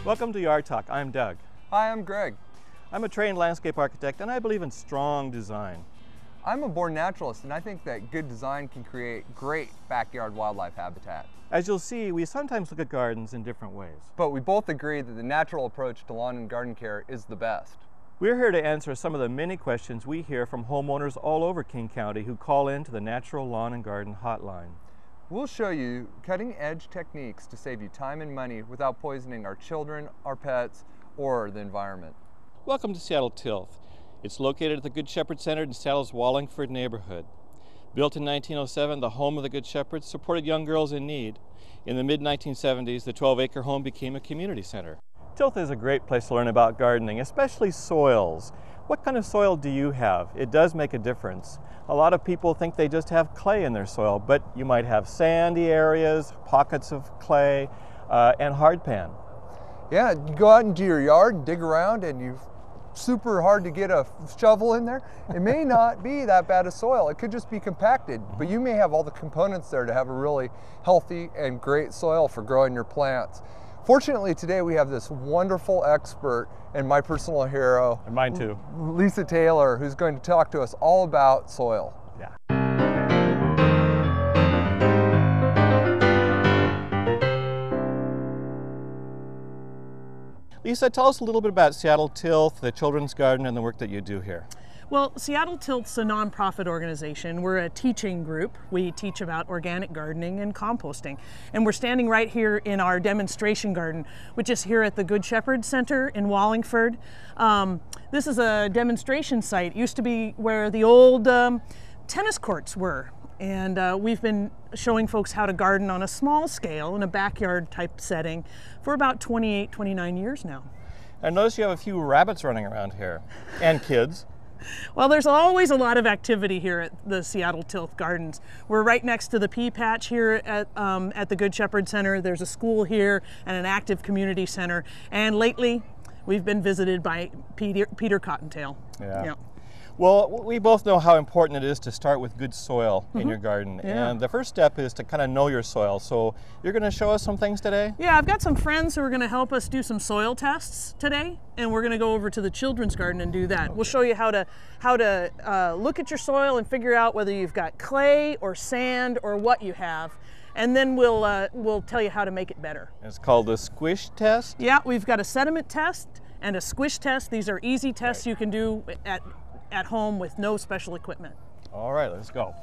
Welcome to Yard Talk. I'm Doug. Hi, I'm Greg. I'm a trained landscape architect and I believe in strong design. I'm a born naturalist and I think that good design can create great backyard wildlife habitat. As you'll see, we sometimes look at gardens in different ways. But we both agree that the natural approach to lawn and garden care is the best. We're here to answer some of the many questions we hear from homeowners all over King County who call in to the Natural Lawn and Garden Hotline. We'll show you cutting-edge techniques to save you time and money without poisoning our children, our pets, or the environment. Welcome to Seattle Tilth. It's located at the Good Shepherd Center in Seattle's Wallingford neighborhood. Built in 1907, the home of the Good Shepherd supported young girls in need. In the mid-1970s, the 12-acre home became a community center. Tilth is a great place to learn about gardening, especially soils. What kind of soil do you have? It does make a difference. A lot of people think they just have clay in their soil, but you might have sandy areas, pockets of clay, and hardpan. Yeah, you go out into your yard and dig around and you super hard to get a shovel in there. It may not be that bad of soil. It could just be compacted, but you may have all the components there to have a really healthy and great soil for growing your plants. Fortunately, today we have this wonderful expert and my personal hero. And mine too. Lisa Taylor, who's going to talk to us all about soil. Yeah. Lisa, tell us a little bit about Seattle Tilth, the Children's Garden, and the work that you do here. Well, Seattle Tilth's a nonprofit organization. We're a teaching group. We teach about organic gardening and composting. And we're standing right here in our demonstration garden, which is here at the Good Shepherd Center in Wallingford. This is a demonstration site. It used to be where the old tennis courts were. And we've been showing folks how to garden on a small scale in a backyard type setting for about 28, 29 years now. I notice you have a few rabbits running around here, and kids. Well, there's always a lot of activity here at the Seattle Tilth Gardens. We're right next to the pea patch here at the Good Shepherd Center. There's a school here and an active community center. And lately, we've been visited by Peter Cottontail. Yeah. Well, we both know how important it is to start with good soil in your garden. Yeah. And the first step is to kind of know your soil. So you're going to show us some things today? Yeah, I've got some friends who are going to help us do some soil tests today. And we're going to go over to the children's garden and do that. We'll show you how to look at your soil and figure out whether you've got clay or sand or what you have. And then we'll tell you how to make it better. It's called the squish test? Yeah, we've got a sediment test and a squish test. These are easy tests you can do at home with no special equipment. All right, let's go.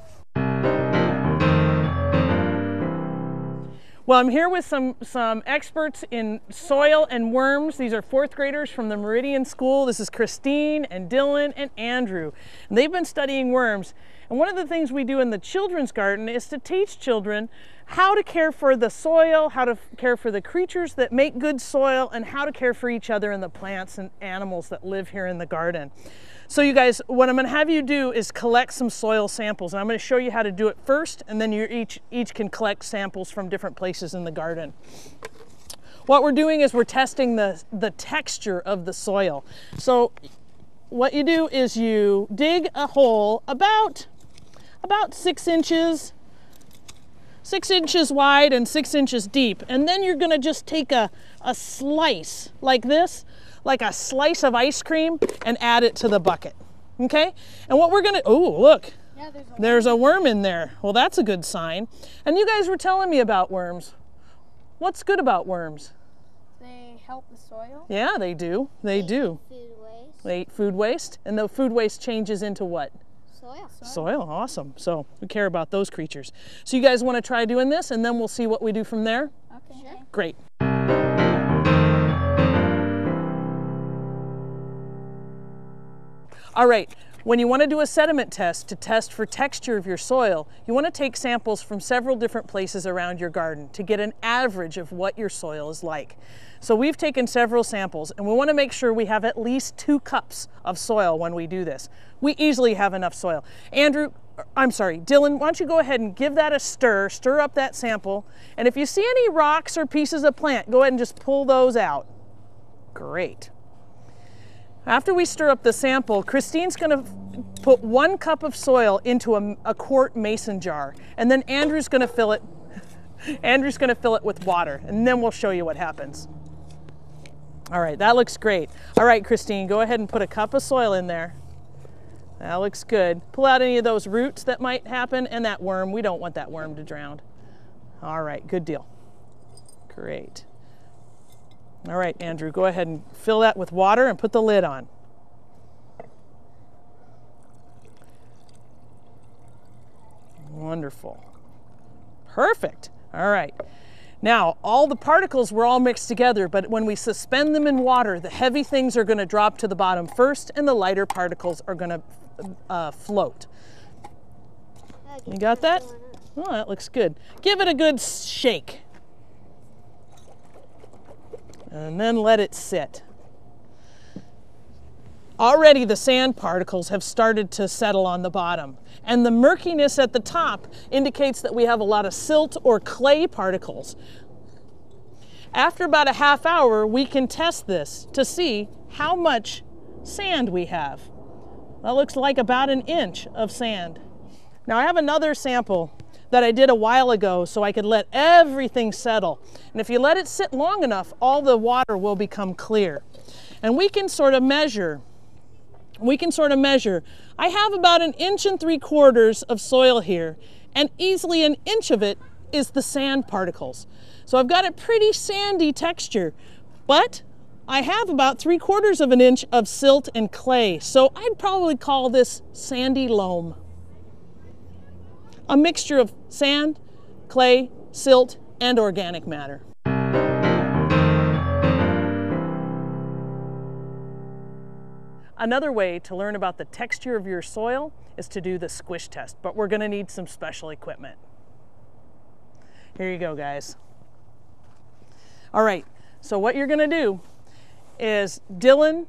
Well, I'm here with some experts in soil and worms. These are fourth graders from the Meridian School. This is Christine and Dylan and Andrew. And they've been studying worms. And one of the things we do in the children's garden is to teach children how to care for the soil, how to care for the creatures that make good soil, and how to care for each other and the plants and animals that live here in the garden. So you guys, what I'm going to have you do is collect some soil samples, and I'm going to show you how to do it first, and then you each can collect samples from different places in the garden. What we're doing is we're testing the texture of the soil. So what you do is you dig a hole about 6 inches wide and 6 inches deep, and then you're going to just take a slice like this, like a slice of ice cream, and add it to the bucket, okay? And what we're gonna, oh, look, yeah, there's a worm in there. Well, that's a good sign. And you guys were telling me about worms. What's good about worms? They help the soil. Yeah, they do, they do. Food waste. They eat food waste, and the food waste changes into what? Soil. Soil, awesome. So we care about those creatures. So you guys wanna try doing this, and then we'll see what we do from there? Okay. Sure. Great. All right, when you want to do a sediment test to test for texture of your soil, you want to take samples from several different places around your garden to get an average of what your soil is like. So we've taken several samples, and we want to make sure we have at least 2 cups of soil when we do this. We easily have enough soil. Dylan, why don't you go ahead and give that a stir up that sample, and if you see any rocks or pieces of plant, go ahead and just pull those out. Great. After we stir up the sample, Christine's going to put 1 cup of soil into a quart mason jar, and then Andrew's going to fill it with water, and then we'll show you what happens. All right, that looks great. All right, Christine, go ahead and put a cup of soil in there. That looks good. Pull out any of those roots that might happen and that worm. We don't want that worm to drown. All right, good deal. Great. All right, Andrew, go ahead and fill that with water and put the lid on. Wonderful. Perfect. All right. Now, all the particles were all mixed together, but when we suspend them in water, the heavy things are going to drop to the bottom first, and the lighter particles are going to float. You got that? Oh, that looks good. Give it a good shake. And then let it sit. Already the sand particles have started to settle on the bottom, and the murkiness at the top indicates that we have a lot of silt or clay particles. After about a half hour, we can test this to see how much sand we have. That looks like about 1 inch of sand. Now I have another sample that I did a while ago so I could let everything settle. And if you let it sit long enough, all the water will become clear. And we can sort of measure. I have about 1.75 inches of soil here, and easily 1 inch of it is the sand particles. So I've got a pretty sandy texture, but I have about 3/4 of an inch of silt and clay. So I'd probably call this sandy loam. A mixture of sand, clay, silt, and organic matter. Another way to learn about the texture of your soil is to do the squish test, but we're going to need some special equipment. Here you go, guys. All right, so what you're going to do is Dylan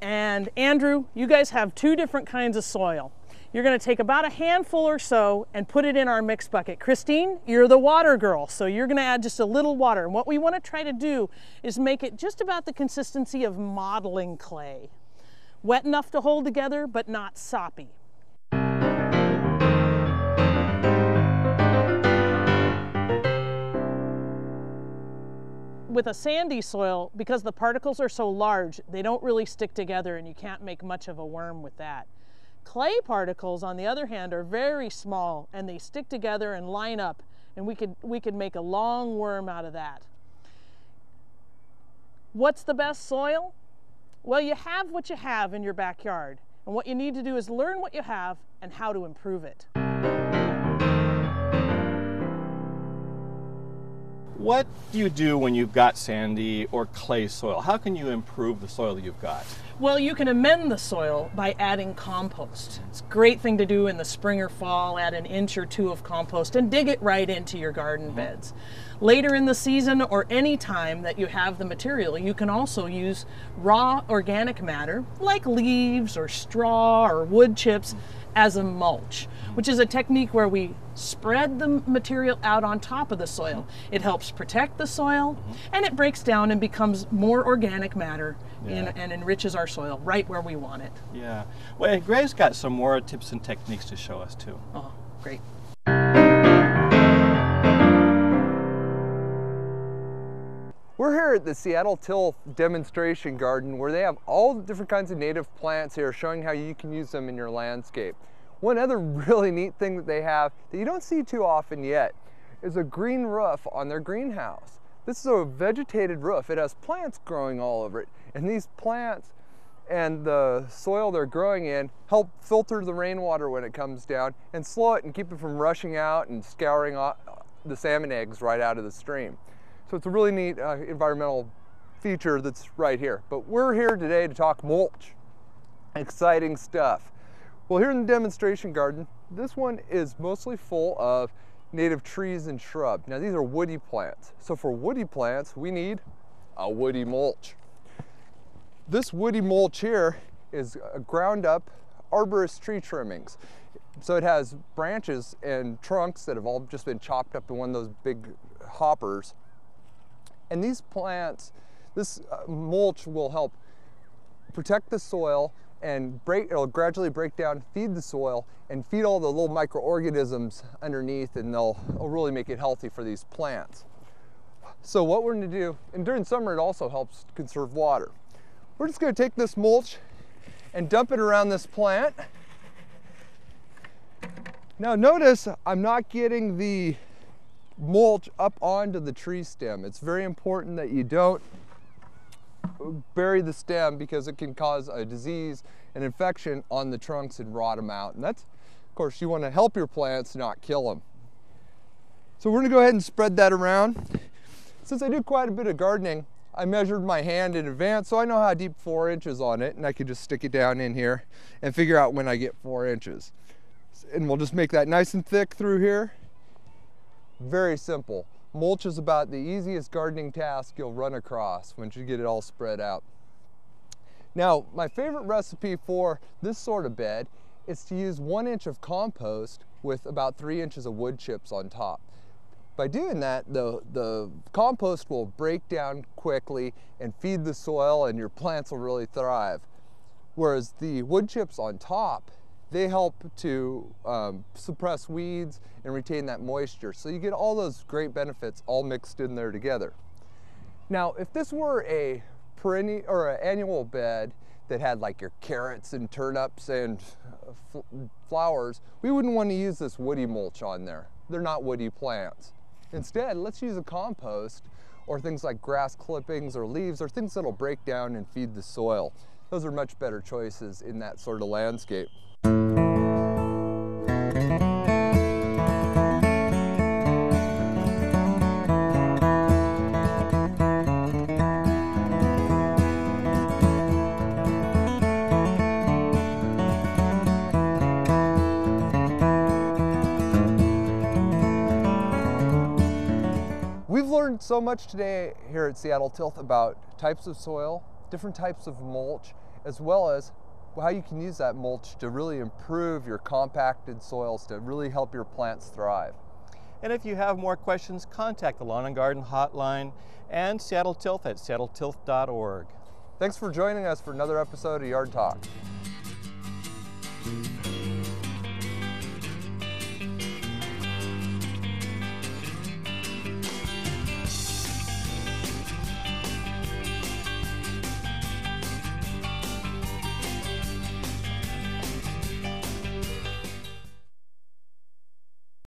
and Andrew, you guys have 2 different kinds of soil. You're going to take about a handful or so and put it in our mix bucket. Christine, you're the water girl, so you're going to add just a little water. And what we want to try to do is make it just about the consistency of modeling clay. Wet enough to hold together, but not soppy. With a sandy soil, because the particles are so large, they don't really stick together and you can't make much of a worm with that. Clay particles, on the other hand, are very small and they stick together and line up, and we could make a long worm out of that. What's the best soil? Well, you have what you have in your backyard, and what you need to do is learn what you have and how to improve it. What do you do when you've got sandy or clay soil? How can you improve the soil that you've got? Well, you can amend the soil by adding compost. It's a great thing to do in the spring or fall, add 1 inch or 2 of compost and dig it right into your garden beds. Later in the season or any time that you have the material, you can also use raw organic matter like leaves or straw or wood chips as a mulch, which is a technique where we spread the material out on top of the soil. It helps protect the soil, and it breaks down and becomes more organic matter and enriches our soil right where we want it. Yeah. Well, Grave's got some more tips and techniques to show us too. Oh, great. We're here at the Seattle Tilth demonstration garden where they have all the different kinds of native plants here showing how you can use them in your landscape. One other really neat thing that they have that you don't see too often yet is a green roof on their greenhouse. This is a vegetated roof. It has plants growing all over it, and these plants and the soil they're growing in help filter the rainwater when it comes down and slow it and keep it from rushing out and scouring the salmon eggs right out of the stream. So it's a really neat environmental feature that's right here. But we're here today to talk mulch. Exciting stuff. Well, here in the demonstration garden, this one is mostly full of native trees and shrubs. Now these are woody plants. So for woody plants, we need a woody mulch. This woody mulch here is ground up arborist tree trimmings. So it has branches and trunks that have all just been chopped up in one of those big hoppers. And these plants, this mulch will help protect the soil and it'll gradually break down, feed the soil, and feed all the little microorganisms underneath, and it'll really make it healthy for these plants. So what we're going to do, and during summer it also helps conserve water. We're just going to take this mulch and dump it around this plant. Now notice I'm not getting the mulch up onto the tree stem. It's very important that you don't bury the stem because it can cause a disease, an infection on the trunks and rot them out. And that's, of course, you want to help your plants, not kill them. So we're going to go ahead and spread that around. Since I do quite a bit of gardening, I measured my hand in advance, so I know how deep 4 inches on it, and I can just stick it down in here and figure out when I get 4 inches. And we'll just make that nice and thick through here. Very simple. Mulch is about the easiest gardening task you'll run across once you get it all spread out. Now, my favorite recipe for this sort of bed is to use 1 inch of compost with about 3 inches of wood chips on top. By doing that, the compost will break down quickly and feed the soil, and your plants will really thrive. Whereas the wood chips on top, they help to suppress weeds and retain that moisture. So you get all those great benefits all mixed in there together. Now, if this were a perennial or an annual bed that had like your carrots and turnips and flowers, we wouldn't want to use this woody mulch on there. They're not woody plants. Instead, let's use a compost or things like grass clippings or leaves or things that'll break down and feed the soil. Those are much better choices in that sort of landscape. We've learned so much today here at Seattle Tilth about types of soil, different types of mulch, as well as how you can use that mulch to really improve your compacted soils to really help your plants thrive. And if you have more questions, contact the Lawn and Garden Hotline and Seattle Tilth at seattletilth.org. Thanks for joining us for another episode of Yard Talk.